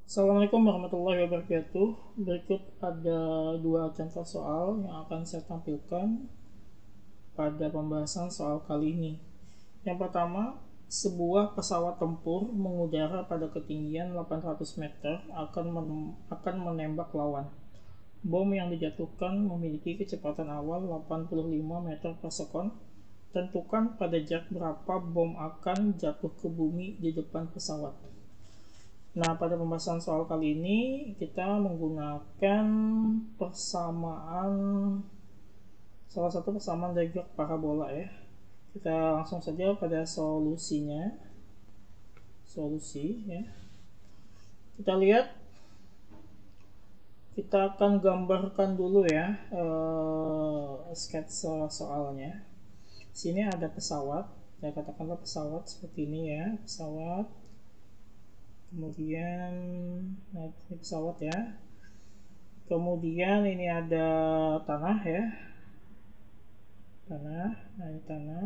Assalamualaikum warahmatullahi wabarakatuh. Berikut ada dua contoh soal yang akan saya tampilkan pada pembahasan soal kali ini. Yang pertama, sebuah pesawat tempur mengudara pada ketinggian 800 meter akan menembak lawan. Bom yang dijatuhkan memiliki kecepatan awal 85 meter per sekon. Tentukan pada jarak berapa bom akan jatuh ke bumi di depan pesawat. Nah, pada pembahasan soal kali ini kita menggunakan salah satu persamaan dari graf parabola ya. Kita langsung saja pada solusinya. Solusi ya. Kita lihat, kita akan gambarkan dulu ya sketsa soalnya. Sini ada pesawat, saya katakanlah pesawat seperti ini ya, pesawat. Kemudian ini pesawat ya. Kemudian ini ada tanah ya. Nah ini tanah.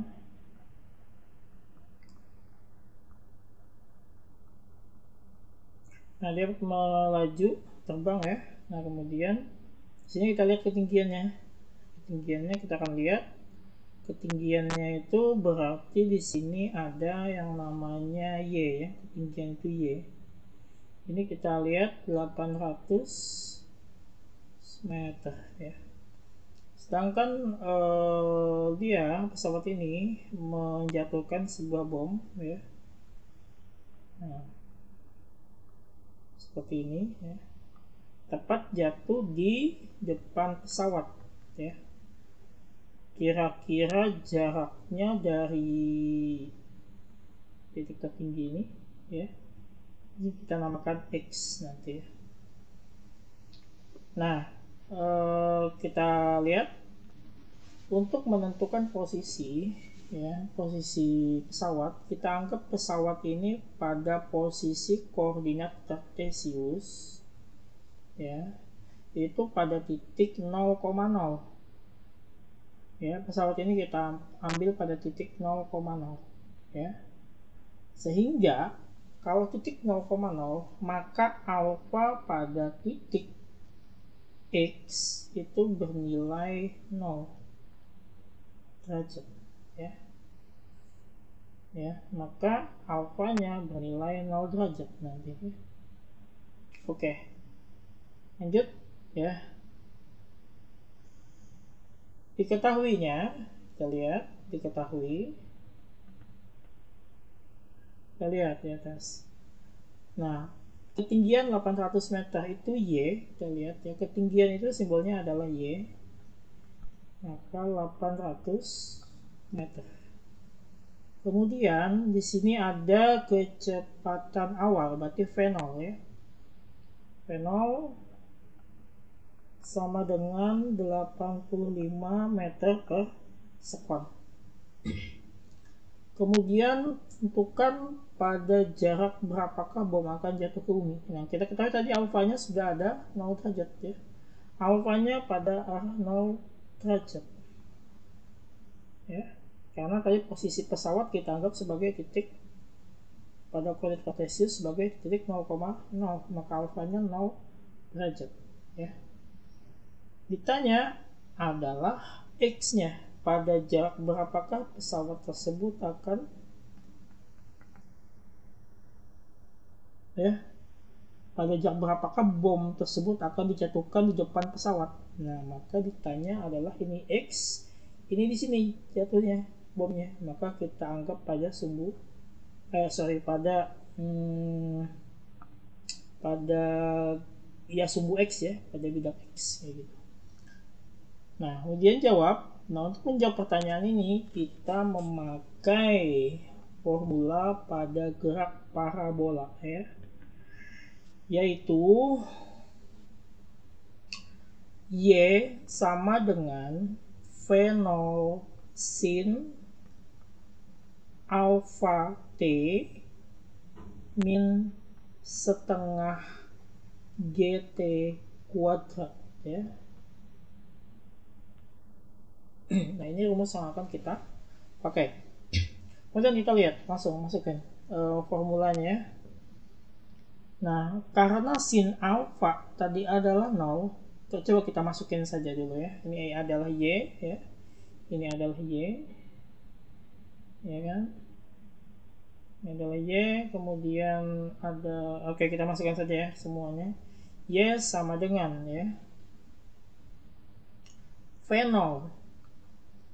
Nah, dia melaju terbang ya. Nah, kemudian sini kita lihat ketinggiannya. Ketinggiannya kita akan lihat ketinggiannya itu berarti di sini ada yang namanya Y ya. Ketinggian itu Y. Ini kita lihat 800 meter ya. Sedangkan dia pesawat ini menjatuhkan sebuah bom ya. Nah, seperti ini ya. Tepat jatuh di depan pesawat ya. Kira-kira jaraknya dari titik tertinggi ini ya. Ini kita namakan X nanti ya. Nah, kita lihat untuk menentukan posisi ya, posisi pesawat, kita anggap pesawat ini pada posisi koordinat kartesius ya, itu pada titik 0,0 ya. Pesawat ini kita ambil pada titik 0,0 ya, sehingga kalau titik 0,0 maka alfa pada titik X itu bernilai 0 derajat ya. Ya, maka alfanya bernilai 0 derajat nanti. Oke. Lanjut ya. Diketahuinya, kita lihat, kita lihat di atas. Nah, ketinggian 800 meter itu Y, kita lihat ya, ketinggian itu simbolnya adalah Y. Maka 800 meter. Kemudian di sini ada kecepatan awal, berarti V0 ya. V0 sama dengan 85 meter per sekon. Kemudian tentukan pada jarak berapakah bom akan jatuh ke bumi. Nah, kita ketahui tadi alfanya sudah ada 0 derajat ya. Alfanya pada arah 0 derajat. Ya. Karena tadi posisi pesawat kita anggap sebagai titik pada koordinat kartesius sebagai titik 0,0, maka alfanya 0 derajat ya. Ditanya adalah X-nya, pada jarak berapakah pesawat tersebut akan ya, pada jarak berapakah bom tersebut akan dijatuhkan di depan pesawat. Nah, maka ditanya adalah ini X, ini di sini jatuhnya bomnya, maka kita anggap pada pada ya sumbu X ya, pada bidang X kayak gitu. Nah, kemudian jawab. Nah, untuk menjawab pertanyaan ini kita memakai formula pada gerak parabola ya, yaitu Y sama dengan V0 sin alpha T min setengah GT kuadrat ya. Nah, ini rumus yang akan kita pakai. Kemudian kita lihat, langsung masukin formulanya. Nah, karena sin alfa tadi adalah 0, coba kita masukin saja dulu ya. Ini adalah Y ya. Ini adalah Y. Ya kan? Ini adalah Y, kemudian ada, oke, kita masukkan saja ya semuanya. Y sama dengan ya V0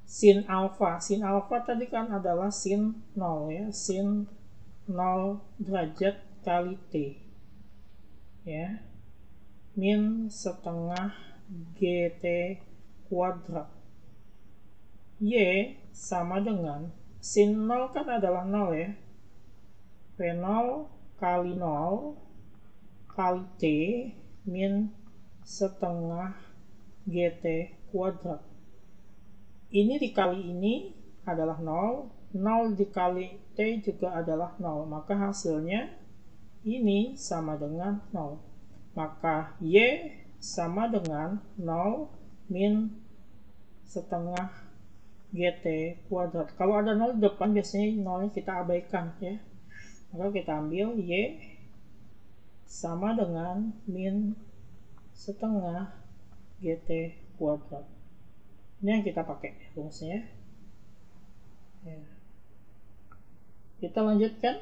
sin alfa. Sin alfa tadi kan adalah sin 0 ya, sin 0 derajat kali T ya, min setengah GT kuadrat. Y sama dengan sin 0 kan adalah 0 ya, V0 kali 0 kali T min setengah GT kuadrat. Ini dikali ini adalah 0, 0 dikali T juga adalah 0, maka hasilnya ini sama dengan 0. Maka Y sama dengan 0 min setengah GT kuadrat. Kalau ada 0 di depan biasanya 0 kita abaikan ya. Maka kita ambil Y sama dengan min setengah GT kuadrat. Ini yang kita pakai rumusnya ya. Kita lanjutkan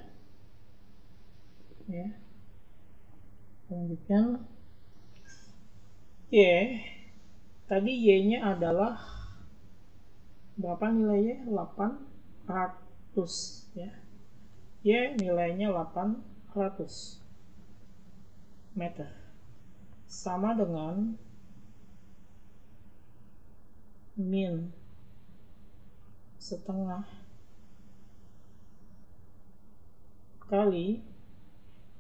ya. Lanjutkan Y. Tadi Y nya adalah berapa nilainya? 800 ya. Y nilainya 800 meter, sama dengan min setengah kali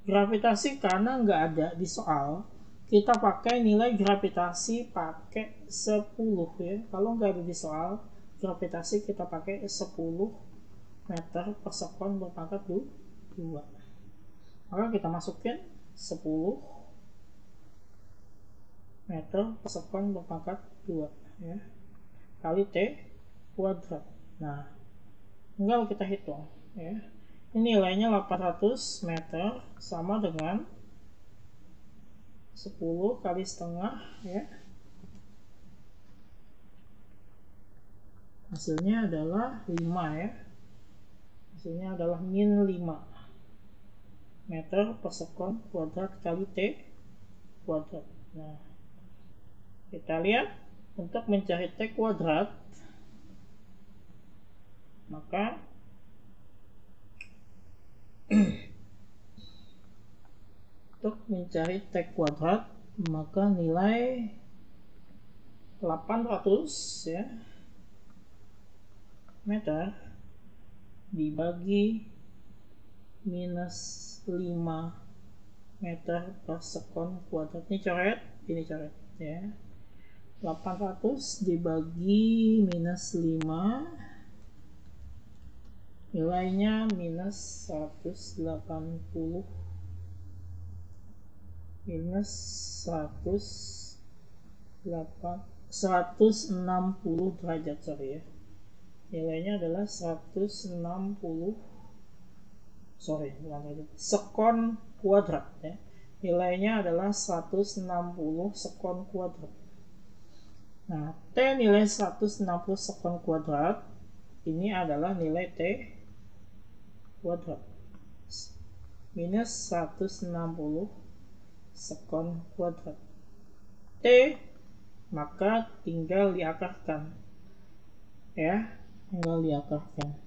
gravitasi. Karena nggak ada di soal, kita pakai nilai gravitasi pakai 10 ya. Kalau nggak ada di soal gravitasi, kita pakai 10 meter per sekon berpangkat 2. Maka kita masukin 10 meter per sekon berpangkat 2 ya, kali T kuadrat. Nah, tinggal kita hitung ya. Ini nilainya 800 meter sama dengan 10 kali setengah ya. Hasilnya adalah 5 ya. Hasilnya adalah min 5 meter per sekon kuadrat kali T kuadrat. Nah, kita lihat untuk mencari T kuadrat, maka untuk mencari T kuadrat maka nilai 800 ya meter dibagi minus 5 meter per sekon kuadrat. Ini coret ya. 800 dibagi minus 5, nilainya minus 180 minus 160 derajat, sorry ya. Nilainya adalah 160 sekon kuadrat ya. Nilainya adalah 160 sekon kuadrat. Nah, T nilai 160 sekon kuadrat ini adalah nilai T kuadrat minus 160 sekon kuadrat. T maka tinggal diakarkan ya, tinggal diakarkan.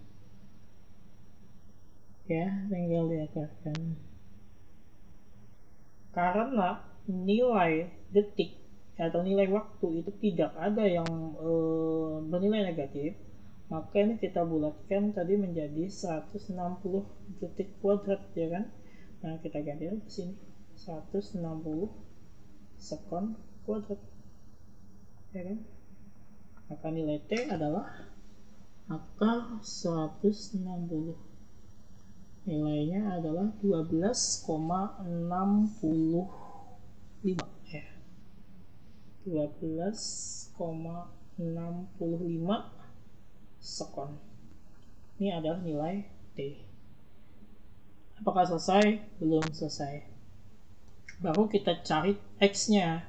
Karena nilai detik atau nilai waktu itu tidak ada yang bernilai negatif, maka ini kita bulatkan tadi menjadi 160 detik kuadrat ya kan. Nah, kita ganti di sini 160 sekon kuadrat ya kan. Maka nilai T adalah akar 160, nilainya adalah 12,65 ya. 12,65 sekon. Ini adalah nilai T. Apakah selesai? Belum selesai. baru kita cari X-nya.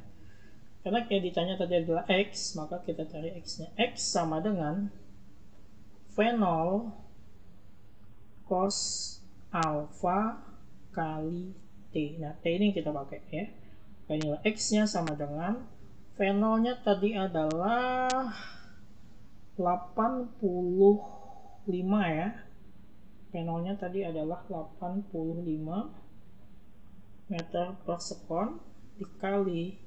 Karena kayak ditanya tadi adalah X, maka kita cari X-nya. X sama dengan V0 cos alpha kali T. Nah, T ini kita pakai ya. Inilah X-nya sama dengan V0-nya tadi adalah 85 ya. V0-nya tadi adalah 85 meter per sekon dikali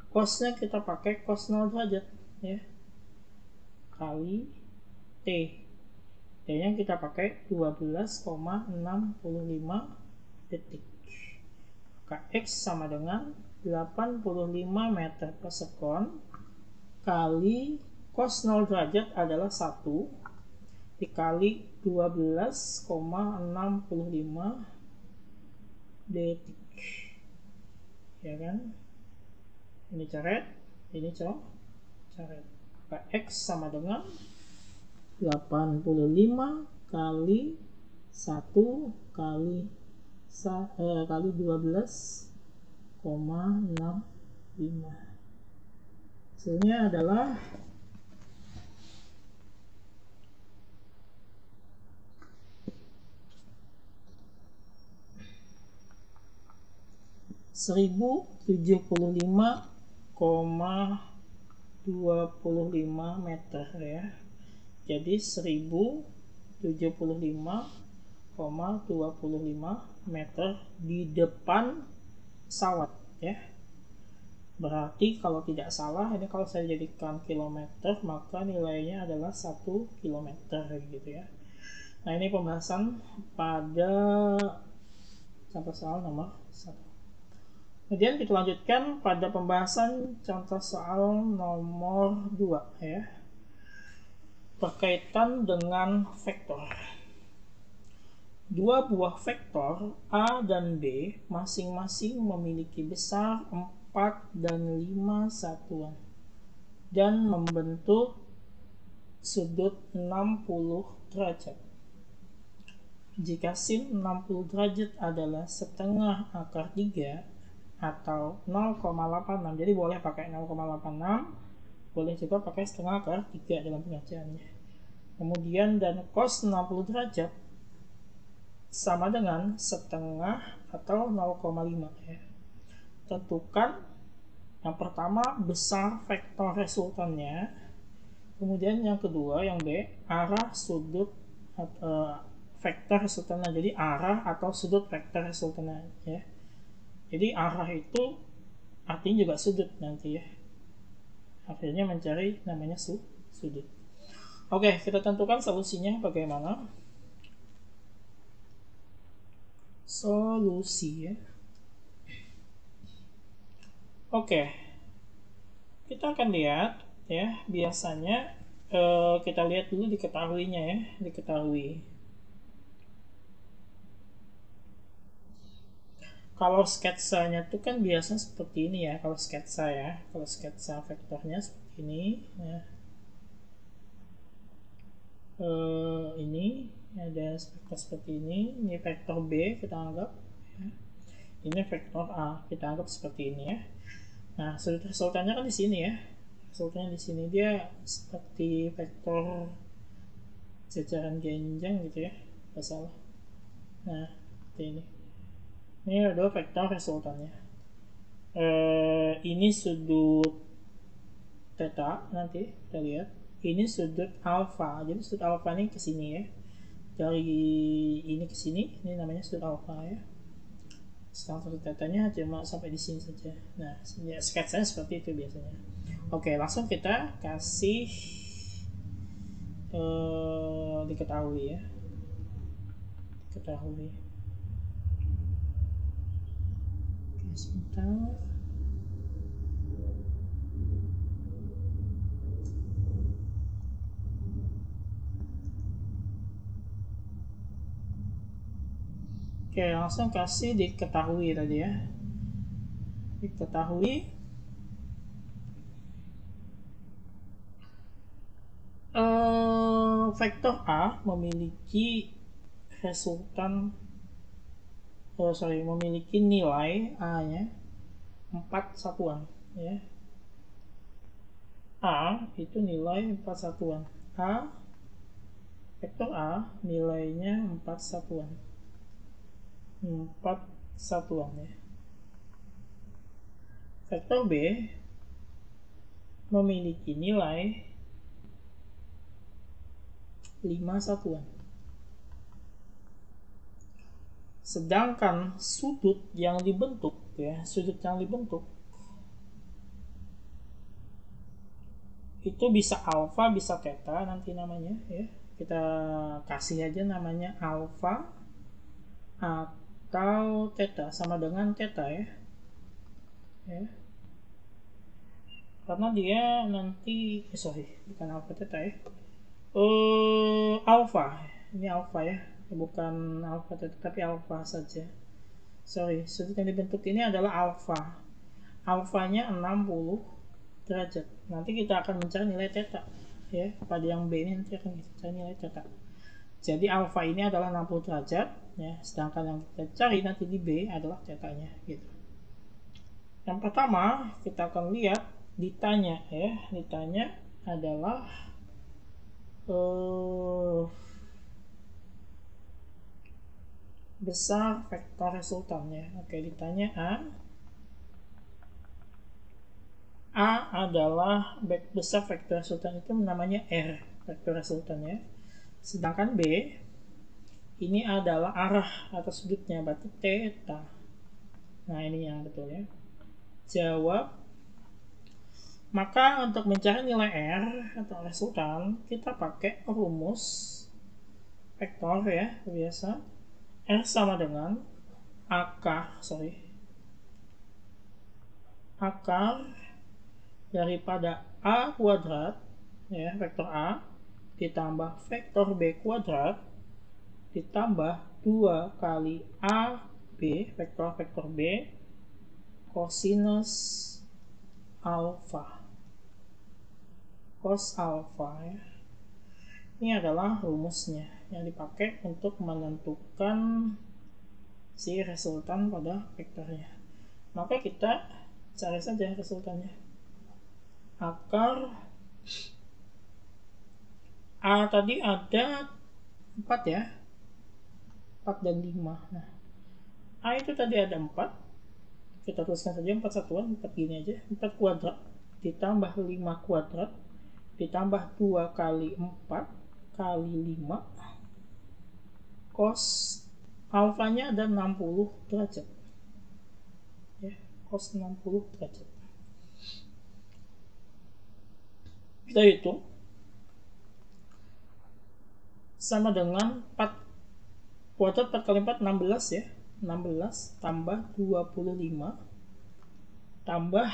cosnya kita pakai cos 0 derajat ya, kali T. T-nya kita pakai 12,65 detik. Maka X sama dengan 85 meter per sekon kali cos 0 derajat adalah 1 dikali 12,65 detik ya kan. Ini coret, ini coret. Maka X sama dengan 85 kali 1 kali 12,65. Hasilnya adalah 1075,25 meter ya. Jadi 1075,25 meter di depan pesawat ya. Berarti kalau tidak salah ini kalau saya jadikan kilometer maka nilainya adalah 1 kilometer gitu ya. Nah, ini pembahasan pada contoh soal nomor 1. Kemudian kita lanjutkan pada pembahasan contoh soal nomor 2 ya. Berkaitan dengan vektor. Dua buah vektor A dan B masing-masing memiliki besar 4 dan 5 satuan dan membentuk sudut 60 derajat. Jika sin 60 derajat adalah setengah akar 3 atau 0,86, jadi boleh pakai 0,86, boleh juga pakai setengah akar 3 dalam pengerjaannya. Kemudian dan cos 60 derajat sama dengan setengah atau 0,5 ya. Tentukan yang pertama besar vektor resultannya, kemudian yang kedua yang B arah sudut vektor resultannya, jadi arah atau sudut vektor resultannya ya. Jadi arah itu artinya juga sudut nanti ya. Akhirnya mencari namanya sudut. Oke, kita tentukan solusinya bagaimana. Solusi ya. Oke, kita akan lihat ya. Biasanya kita lihat dulu diketahuinya ya, diketahui. Kalau sketsanya itu kan biasa seperti ini ya, kalau sketsa ya. Kalau sketsa vektornya seperti ini ya. Ini ada vektor seperti ini vektor B kita anggap ya. Ini vektor A kita anggap seperti ini ya. Nah, sudut resultannya kan di sini ya. Resultannya di sini dia seperti vektor jajaran genjang gitu ya, nggak salah. Nah, seperti ini. Ini adalah vektor resultannya. Ini sudut theta, nanti kita lihat. Ini sudut alfa. Jadi sudut alfa ini ke sini ya. Dari ini ke sini, ini namanya sudut alfa ya. Sekarang sudut tetanya cuma sampai di sini saja. Nah, ya, sketsanya seperti itu biasanya. Oke, langsung kita kasih diketahui ya. Diketahui. Oke, sebentar. Oke, langsung kasih diketahui tadi ya. Diketahui vektor A memiliki resultan memiliki nilai A-nya 4 satuan ya. A itu nilai 4 satuan. Vektor A nilainya 4 satuan. 4 satuan ya. Vektor B memiliki nilai 5 satuan. Sedangkan sudut yang dibentuk itu bisa alfa, bisa theta nanti namanya ya. Kita kasih aja namanya alfa atau theta, sama dengan theta ya. Karena dia nanti bukan alfa theta ya. Alfa. Ini alfa ya. Bukan alfa theta tapi alfa saja. Sudut yang dibentuk ini adalah alfa. Alfanya 60 derajat. Nanti kita akan mencari nilai theta ya. Pada yang B ini nanti akan kita cari nilai theta. Jadi alfa ini adalah 60 derajat ya, sedangkan yang kita cari nanti di B adalah theta-nya gitu. Yang pertama kita akan lihat ditanya adalah besar vektor resultannya. Oke, ditanya A adalah besar vektor resultan itu namanya R, vektor resultannya. Sedangkan B ini adalah arah atau sudutnya, berarti theta. Nah, ini yang betul ya. Jawab. Maka untuk mencari nilai R atau resultan, kita pakai rumus vektor ya, biasa. R sama dengan akar daripada A kuadrat ya, vektor A ditambah vektor B kuadrat ditambah 2 kali AB vektor B kosinus alfa cos alfa ya. Ini adalah rumusnya yang dipakai untuk menentukan si resultan pada vektornya. Maka kita cari saja resultannya. Akar A tadi ada 4 ya, 4 dan 5. Nah, A itu tadi ada 4, kita tuliskan saja 4 satuan, 4 gini aja, 4 kuadrat ditambah 5 kuadrat ditambah 2 kali 4 kali 5 cos alfanya ada 60 derajat ya, cos 60 derajat. Kita hitung sama dengan 4 kuadrat 4 kali 4 16 ya, 16 tambah 25 tambah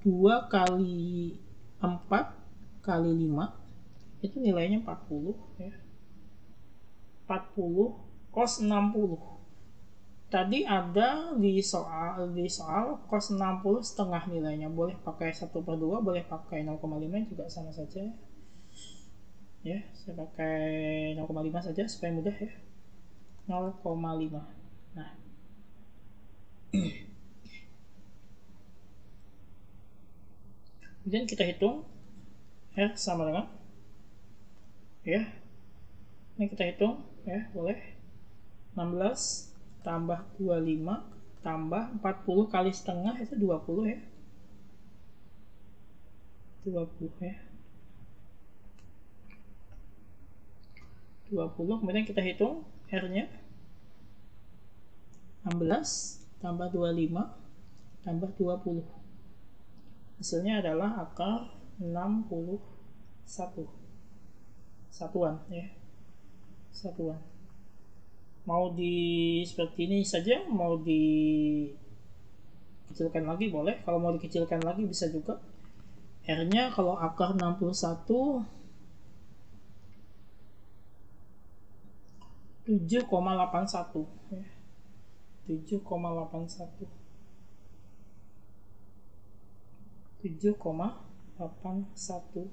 2 kali 4 kali 5 itu nilainya 40 ya. 40 cos 60. Tadi ada di soal cos 60 setengah nilainya, boleh pakai 1/2, boleh pakai 0,5 juga sama saja ya. Saya pakai 0,5 saja supaya mudah ya, 0,5. Nah kemudian kita hitung R sama dengan ya, ini kita hitung ya, boleh 16 tambah 25 tambah 40 kali setengah itu 20 ya, 20 ya, 20. Kemudian kita hitung R nya 16 tambah 25 tambah 20, hasilnya adalah akar 61 satuan ya, satuan. Mau di seperti ini saja, mau dikecilkan lagi boleh. Kalau mau dikecilkan lagi bisa juga. R nya kalau akar 61 7,81 ya. 7,81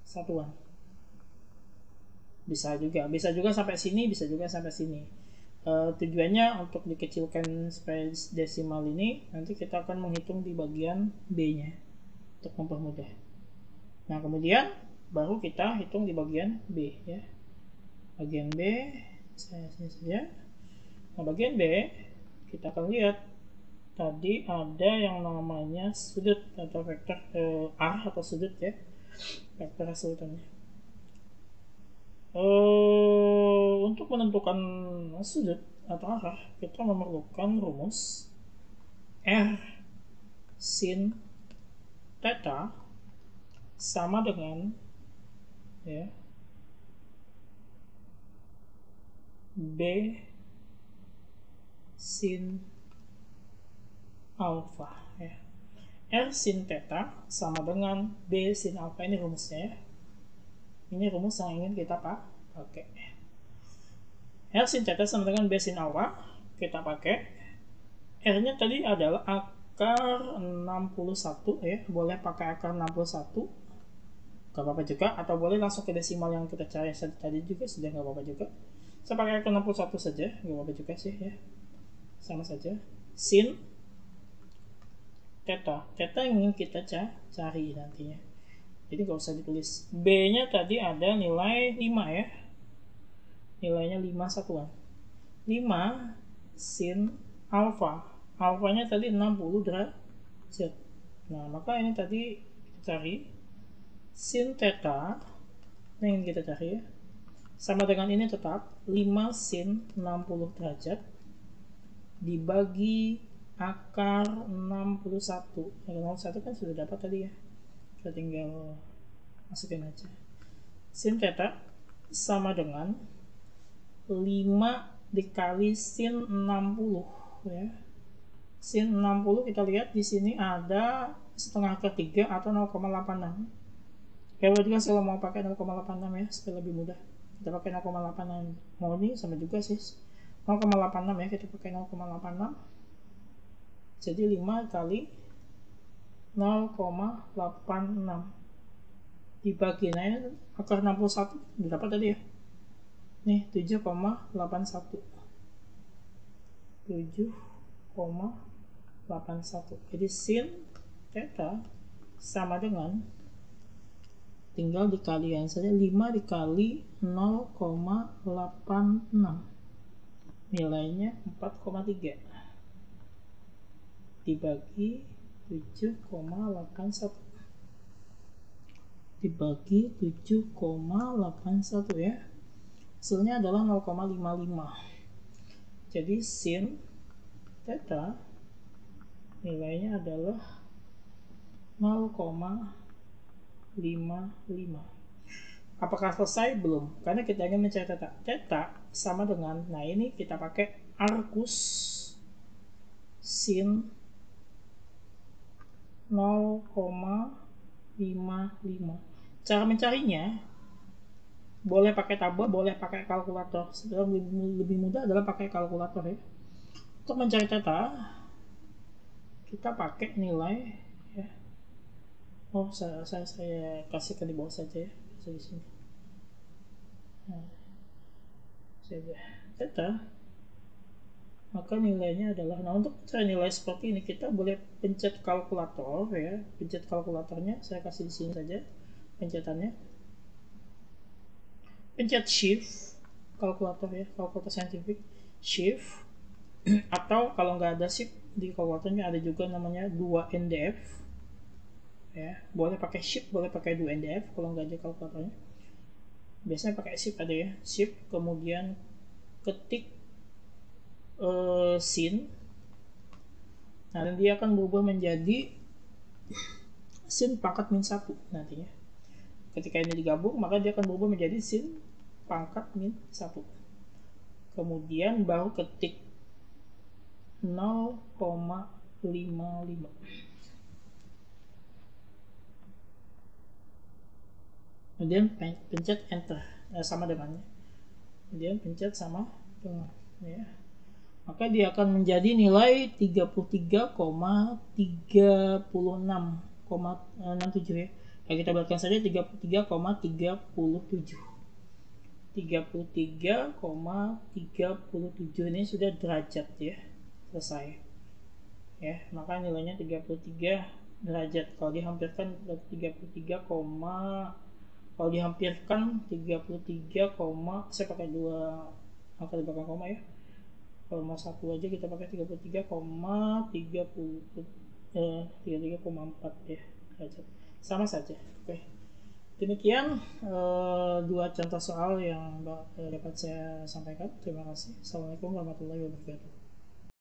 satuan. Bisa juga sampai sini, bisa juga sampai sini. Tujuannya untuk dikecilkan supaya desimal ini nanti kita akan menghitung di bagian B-nya untuk mempermudah. Nah, kemudian baru kita hitung di bagian B ya. Bagian B saya sini saja. Nah, bagian B kita akan lihat tadi ada yang namanya sudut atau vektor arah atau sudut ya. Vektor resultannya. Untuk menentukan sudut atau arah kita memerlukan rumus R sin theta sama dengan ya B sin alpha ya. R sin theta sama dengan B sin alpha, ini rumusnya ya. Ini rumus yang ingin kita pakai. R sin theta sama dengan B sin alpha kita pakai. R-nya tadi adalah akar 61 ya, boleh pakai akar 61 gak apa-apa juga, atau boleh langsung ke desimal yang kita cari tadi juga sudah gak apa-apa juga. Saya pakai akar 61 saja, gak apa-apa juga sih ya, sama saja. Sin theta yang ingin kita cari nantinya, jadi gak usah ditulis. B nya tadi ada nilai 5 ya, nilainya 5 satuan. 5 sin alpha, alfanya tadi 60 derajat. Nah, maka ini tadi kita cari sin theta yang ingin kita cari ya, sama dengan ini tetap 5 sin 60 derajat dibagi akar 61. Yang 61 kan sudah dapat tadi ya, kita tinggal masukin aja. Sin theta sama dengan 5 dikali sin 60 ya. Sin 60 kita lihat di sini ada setengah ketiga atau 0,86. Kalau juga kalau mau pakai 0,86 ya supaya lebih mudah, kita pakai 0,86. Mau ini sama juga sih 0,86 ya, kita pakai 0,86. Jadi 5 kali 0,86 dibagi akar 61 dapat tadi ya. Nih 7,81. 7,81. Jadi sin theta sama dengan, tinggal dikalikan saja, 5 dikali 0,86 nilainya 4,3 dibagi 7,81 dibagi 7,81 ya, hasilnya adalah 0,55. jadi sin theta nilainya adalah 0,55. Apakah selesai? Belum, karena kita ingin mencari theta. Theta sama dengan, nah ini kita pakai arcus sin 0,55. Cara mencarinya boleh pakai tabel, boleh pakai kalkulator. Sebenarnya lebih mudah adalah pakai kalkulator ya. Untuk mencari theta kita pakai nilai ya. Saya kasihkan di bawah saja ya, di sini. Nah, theta, maka nilainya adalah, nah untuk mencari nilai seperti ini kita boleh pencet kalkulator ya, pencet kalkulatornya saya kasih di sini saja pencetannya, pencet shift kalkulator ya, kalkulator saintifik shift atau kalau nggak ada shift di kalkulatornya ada juga namanya 2NDF ya, boleh pakai shift, boleh pakai 2NDF kalau nggak ada kalkulatornya. Biasanya pakai shift ada ya, shift kemudian ketik sin, nah dia akan berubah menjadi sin pangkat min 1 nantinya. Ketika ini digabung maka dia akan berubah menjadi sin pangkat min 1. Kemudian baru ketik 0,55. Kemudian pencet enter sama dengannya. Kemudian pencet sama dengan ya. Maka dia akan menjadi nilai 33,36,67 ya. Kita buatkan saja 33,37. 33,37 ini sudah derajat ya, selesai ya, maka nilainya 33 derajat. Kalau dihampirkan 33, kalau dihampirkan 33, saya pakai dua angka di belakang koma ya. Kalau mau satu aja kita pakai 33,4 ya derajat, sama saja. Oke, demikian dua contoh soal yang dapat saya sampaikan. Terima kasih. Assalamualaikum warahmatullahi wabarakatuh.